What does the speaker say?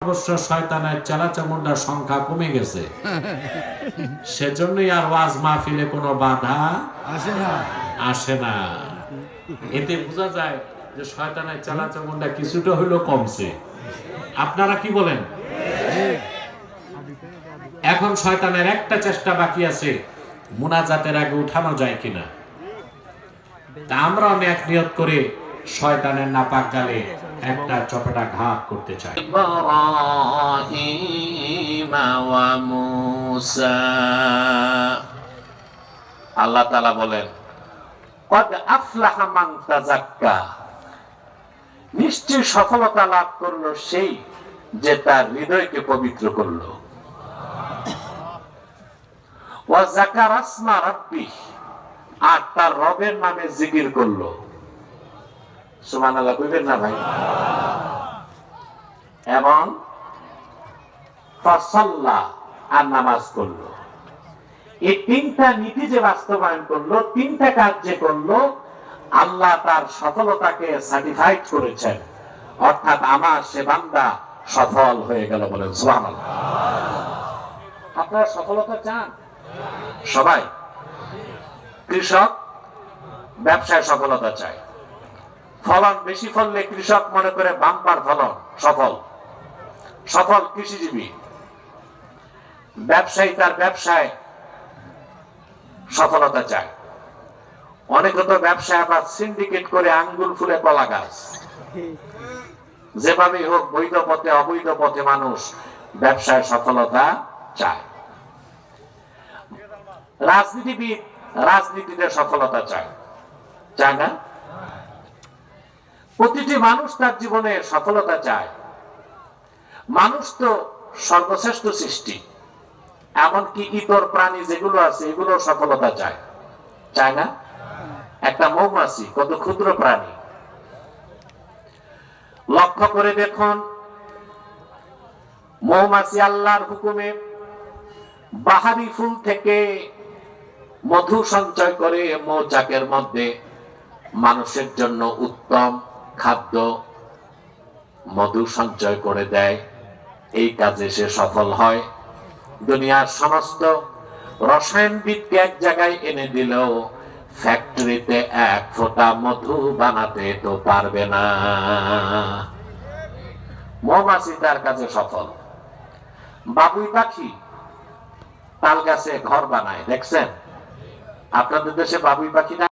অবশ্য শয়তানের চেলাচামুন্ডার সংখ্যা কমে গেছে, সেজন্যই আর ওয়াজ মাহফিলে কোনো বাধা আসে না। এতে বোঝা যায় যে শয়তানের চেলাচামুন্ডা কিছুটা হইলেও কমছে। আপনারা কি বলেন? এখন শয়তানের একটা চেষ্টা বাকি আছে, মুনাজাতের আগে উঠানো যায় কিনা। তা আমরা অনেক নিয়ত করে শয়তানের নাপাক গালে একটা চপেটা ঘাত করতে চাই। আল্লাহ তাআলা বলেন, কদ আফলাহা মান তাযাক্কা, নিশ্চয় সফলতা লাভ করলো সেই যে তার হৃদয়কে পবিত্র করলো। ওয়া যাকারা ইসমা রাব্বিহ, আর তার রবের নামে জিকির করলো। সুবহানাল্লাহ কইবেন না ভাই? এবং ফাসাল্লা, আর নামাজ করলো। এই তিনটা নীতি যে বাস্তবায়ন করলো, তিনটা কাজ যে করলো, আল্লাহ তার সফলতাকে সার্টিফাইড করেছেন। অর্থাৎ আমার সে বান্দা সফল হয়ে গেল। বলেন সুবহানাল্লাহ। আপনারা সফলতা চান? সবাই? কৃষক ব্যবসায় সফলতা চায়, ফলন বেশি ফললে কৃষক মনে করে বাম্পার ফলন, সফল কৃষিজীবী। ব্যবসায়ী তার ব্যবসায় সফলতা চায়। অনেকে তো ব্যবসায় আবার সিন্ডিকেট করে আঙ্গুল ফুলে কলা গাছ। যেভাবেই হোক বৈধ পথে অবৈধ পথে মানুষ ব্যবসায় সফলতা চায়। রাজনীতিবিদ রাজনীতিতে সফলতা চায়, চায় না? প্রতিটি মানুষ তার জীবনে সফলতা চায়। মানুষ তো সর্বশ্রেষ্ঠ সৃষ্টি, এমনকি ইতর প্রাণী যেগুলো আছে এগুলো সফলতা চায়, চায় না? একটা মৌমাছি কত ক্ষুদ্র প্রাণী, লক্ষ্য করে দেখুন, মৌমাছি আল্লাহর হুকুমে বাহারি ফুল থেকে মধু সঞ্চয় করে মৌচাকের মধ্যে মানুষের জন্য উত্তম খাদ্য মধু সঞ্চয় করে দেয়। এই কাজে সে সফল হয়। দুনিয়ার সমস্ত রসায়নবিদকে এক জায়গায় এনে দিলেও ফ্যাক্টরিতে এক ফোঁটা মধু বানাতে তো পারবে না। মৌমাছি তার কাছে সফল। বাবুই পাখি তাল গাছে ঘর বানায়, দেখছেন? আপনাদের দেশে বাবুই পাখি নাই?